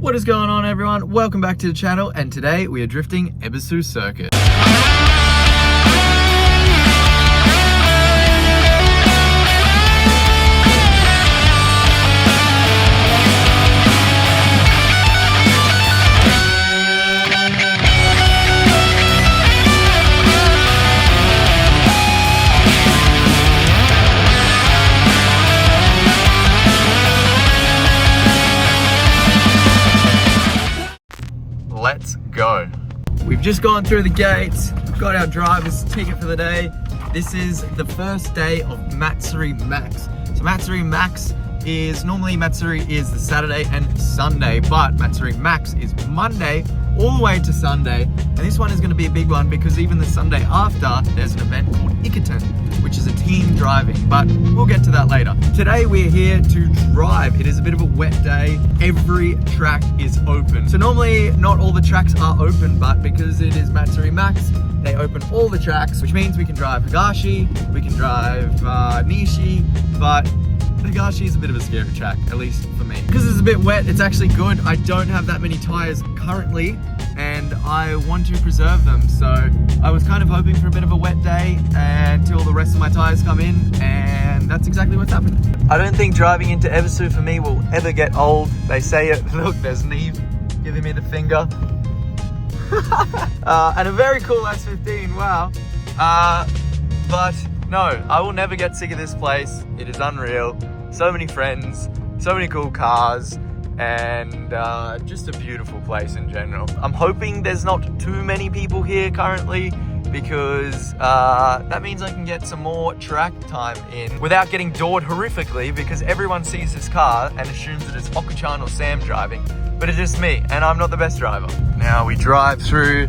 What is going on, everyone? Welcome back to the channel, and today we are drifting Ebisu Circuit. Let's go. We've just gone through the gates, got our driver's ticket for the day. This is the first day of Matsuri Max. So Matsuri Max is, normally Matsuri is the Saturday and Sunday, but Matsuri Max is Monday all the way to Sunday. And this one is going to be a big one because even the Sunday after, there's an event called Iketon, which is a team driving, but we'll get to that later. Today we're here to drive. It is a bit of a wet day. Every track is open. So normally not all the tracks are open, but because it is Matsuri Max, they open all the tracks, which means we can drive Higashi, we can drive Nishi, but Higashi is a bit of a scary track, at least for me. Because it's a bit wet, it's actually good. I don't have that many tires currently, and I want to preserve them. So I was kind of hoping for a bit of a wet day until the rest of my tires come in, and that's exactly what's happened. I don't think driving into Ebisu for me will ever get old. They say it. Look, there's Neighbour giving me the finger. And a very cool S15, wow. But no, I will never get sick of this place. It is unreal. So many friends, so many cool cars, and just a beautiful place in general. I'm hoping there's not too many people here currently, because that means I can get some more track time in without getting doored horrifically, because everyone sees this car and assumes that it's Okuchan or Sam driving, but it's just me, and I'm not the best driver. Now we drive through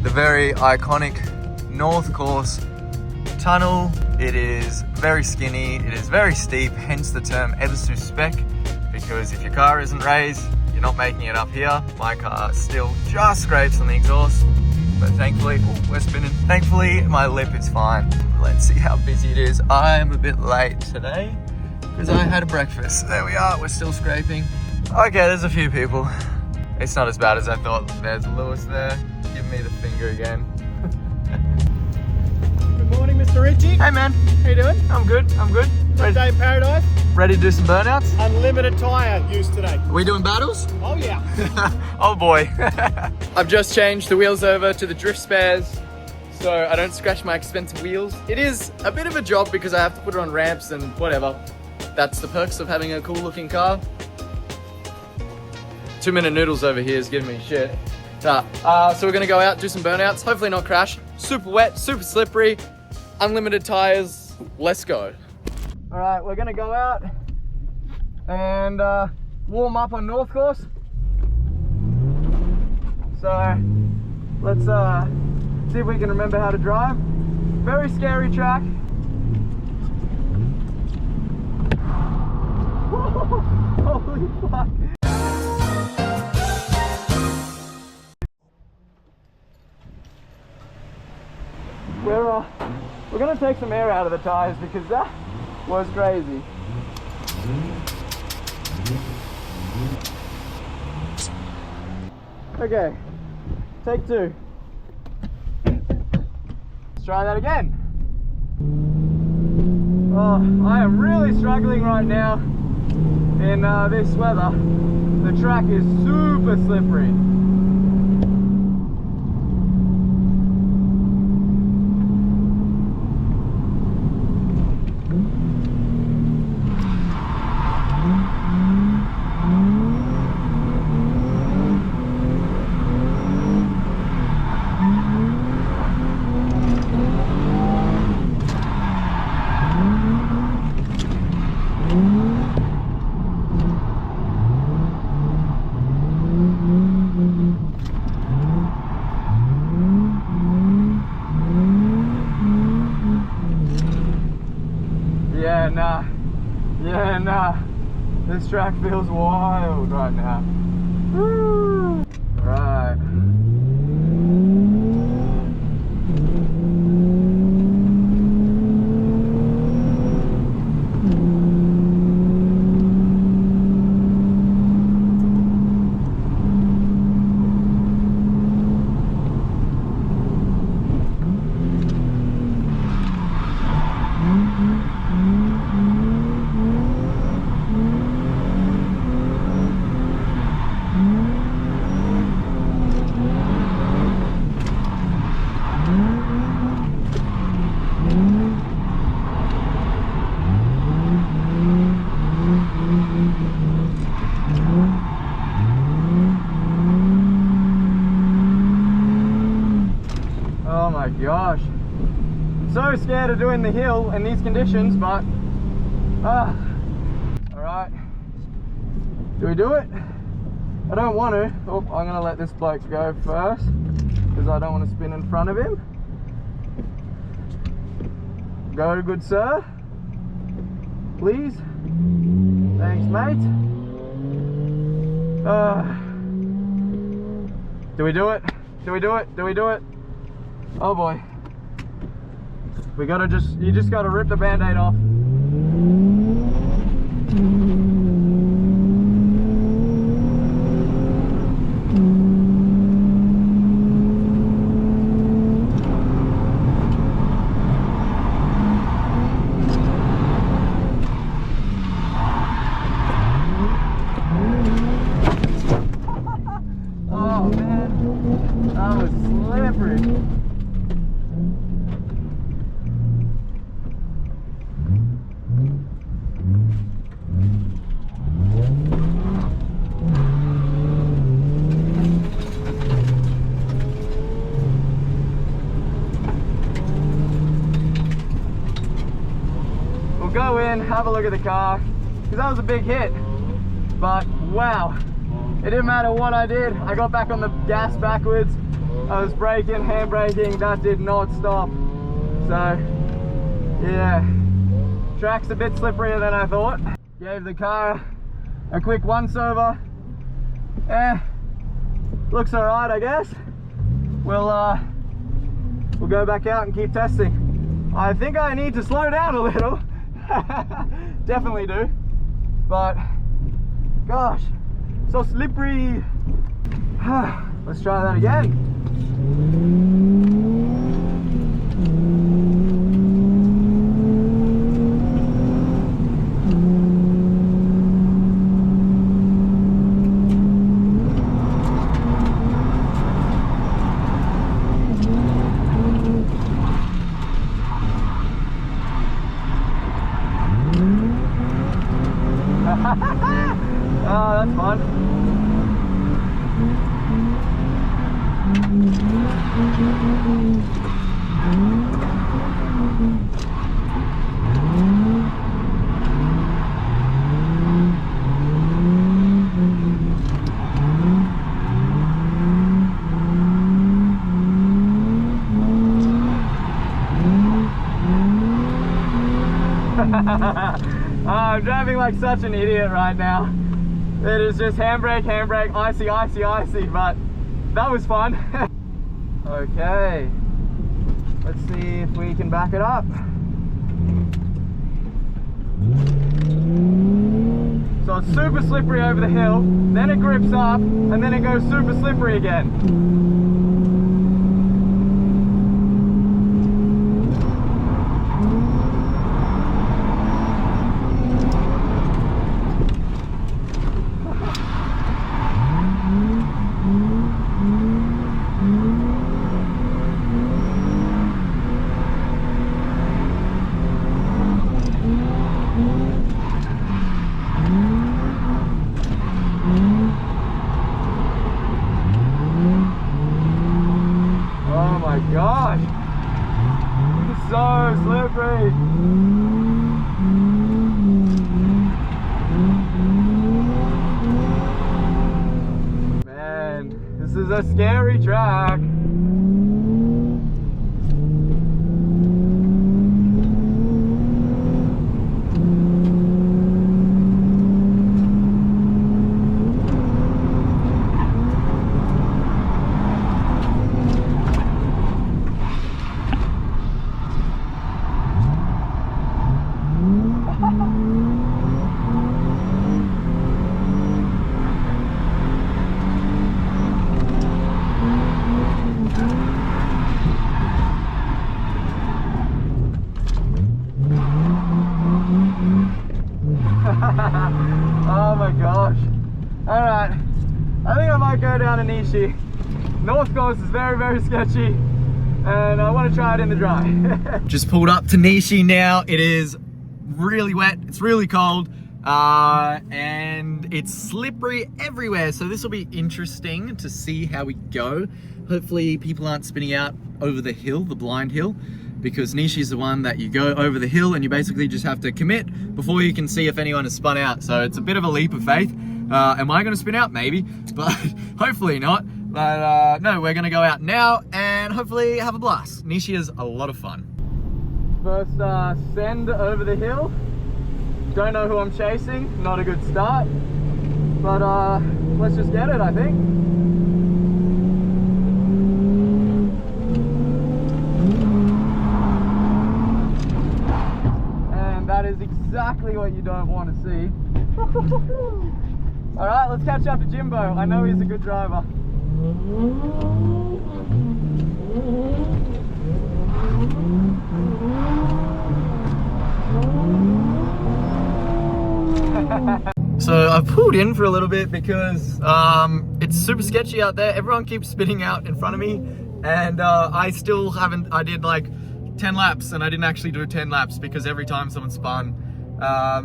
the very iconic North Course tunnel. It is very skinny, it is very steep, hence the term Ebisu Spec, because if your car isn't raised, you're not making it up here. My car still just scrapes on the exhaust, but thankfully, we're spinning. Thankfully, my lip is fine. Let's see how busy it is. I'm a bit late today because I had a breakfast. There we are, we're still scraping. Okay, there's a few people. It's not as bad as I thought. There's Lewis there, giving me the finger again. Good morning, Mr. Richie. Hey man, How you doing? I'm good, I'm good. Good day in paradise. Ready to do some burnouts? Unlimited tyre use today. Are we doing battles? Oh yeah. Oh boy. I've just changed the wheels over to the drift spares so I don't scratch my expensive wheels. It is a bit of a job because I have to put it on ramps and whatever. That's the perks of having a cool looking car. 2 Minute Noodles over here is giving me shit. So we're gonna go out, do some burnouts, hopefully not crash. Super wet, super slippery, unlimited tires, let's go. All right, we're gonna go out and warm up on North Course. So let's see if we can remember how to drive. Very scary track. Holy fuck. We're gonna take some air out of the tires because that was crazy. Okay, take two. Let's try that again. Oh, I am really struggling right now in this weather. The track is super slippery. Yeah, nah. This track feels wild right now. Woo. Right. I'm so scared of doing the hill in these conditions, but all right, do we do it? I don't want to. Oh, I'm gonna let this bloke go first because I don't want to spin in front of him. Go, good sir, please. Thanks, mate. Do we do it? Do we do it? Do we do it? Oh boy. We gotta you just gotta rip the band-aid off. Oh man, that was slippery. We'll go in, have a look at the car, because that was a big hit. But wow, it didn't matter what I did. I got back on the gas backwards. I was braking, hand braking, that did not stop. So yeah, track's a bit slipperier than I thought. Gave the car a quick once over. Looks alright, I guess. We'll go back out and keep testing. I think I need to slow down a little. Definitely do. But gosh, so slippery. Let's try that again. Oh, that's fun. I'm driving like such an idiot right now. It is just handbrake, icy, icy, icy, but that was fun. Okay, let's see if we can back it up. So it's super slippery over the hill, then it grips up, and then it goes super slippery again. Gosh, it's so slippery. Man, this is a scary track. Oh my gosh. Alright, I think I might go down to Nishi. North Coast is very, very sketchy, and I want to try it in the dry. Just pulled up to Nishi now. It is really wet, it's really cold, and it's slippery everywhere. So this will be interesting to see how we go. Hopefully people aren't spinning out over the hill, the blind hill. because Nishi's the one that you go over the hill and you basically just have to commit before you can see if anyone has spun out. So it's a bit of a leap of faith. Am I going to spin out? Maybe, but hopefully not. But no, we're going to go out now and hopefully have a blast. Nishi is a lot of fun. First send over the hill. Don't know who I'm chasing. Not a good start. But let's just get it, I think. And that is exactly what you don't want to see. Alright, let's catch up to Jimbo. I know he's a good driver. So I've pulled in for a little bit because it's super sketchy out there. Everyone keeps spinning out in front of me, and I did like 10 laps and I didn't actually do 10 laps because every time someone spun.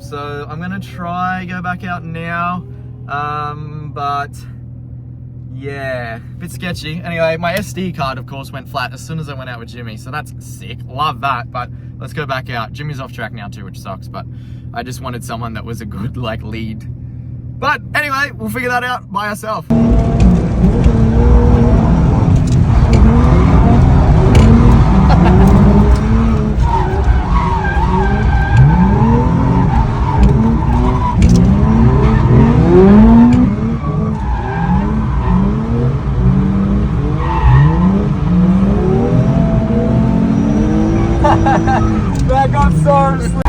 So I'm gonna try go back out now, but yeah, a bit sketchy. Anyway, my SD card of course went flat as soon as I went out with Jimmy, so that's sick, love that. But let's go back out. Jimmy's off track now too, which sucks, but I just wanted someone that was a good like lead. But anyway, we'll figure that out by ourselves. That got so sleep.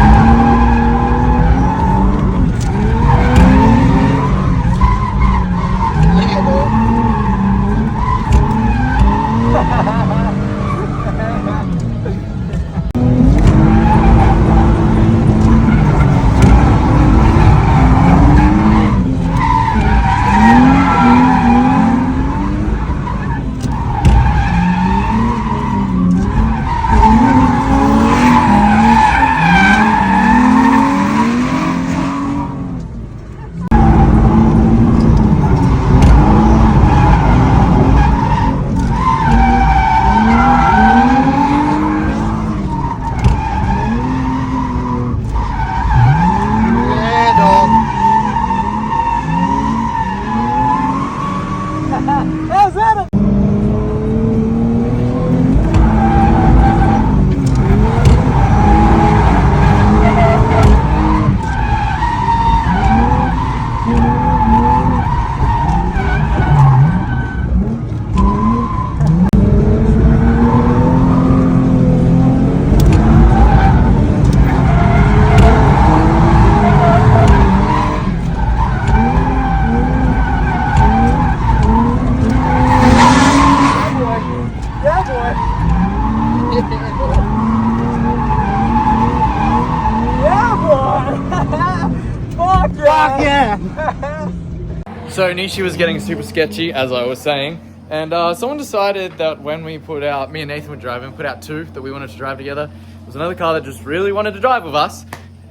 So Nishi was getting super sketchy, as I was saying, and someone decided that when we put out, me and Nathan were driving, put out two that we wanted to drive together. There was another car that just really wanted to drive with us.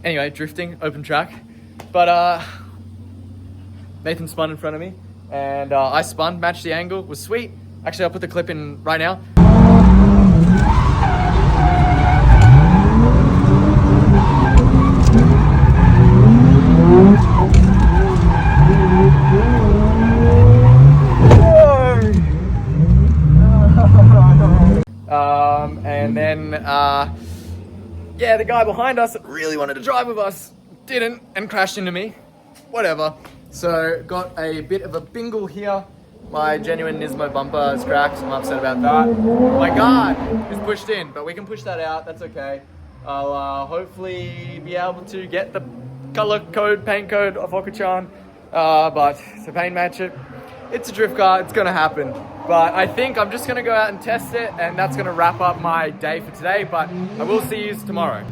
Anyway, drifting, open track. But Nathan spun in front of me, and I spun, matched the angle, was sweet. Actually, I'll put the clip in right now. And then, yeah, the guy behind us that really wanted to drive with us didn't and crashed into me. Whatever. So, got a bit of a bingle here. My genuine Nismo bumper is cracked, so I'm upset about that. My guard is pushed in, but we can push that out, that's okay. I'll hopefully be able to get the color code, paint code of Okachan, but to paint match it, it's a drift car, it's gonna happen. But I think I'm just gonna go out and test it, and that's gonna wrap up my day for today, but I will see you tomorrow.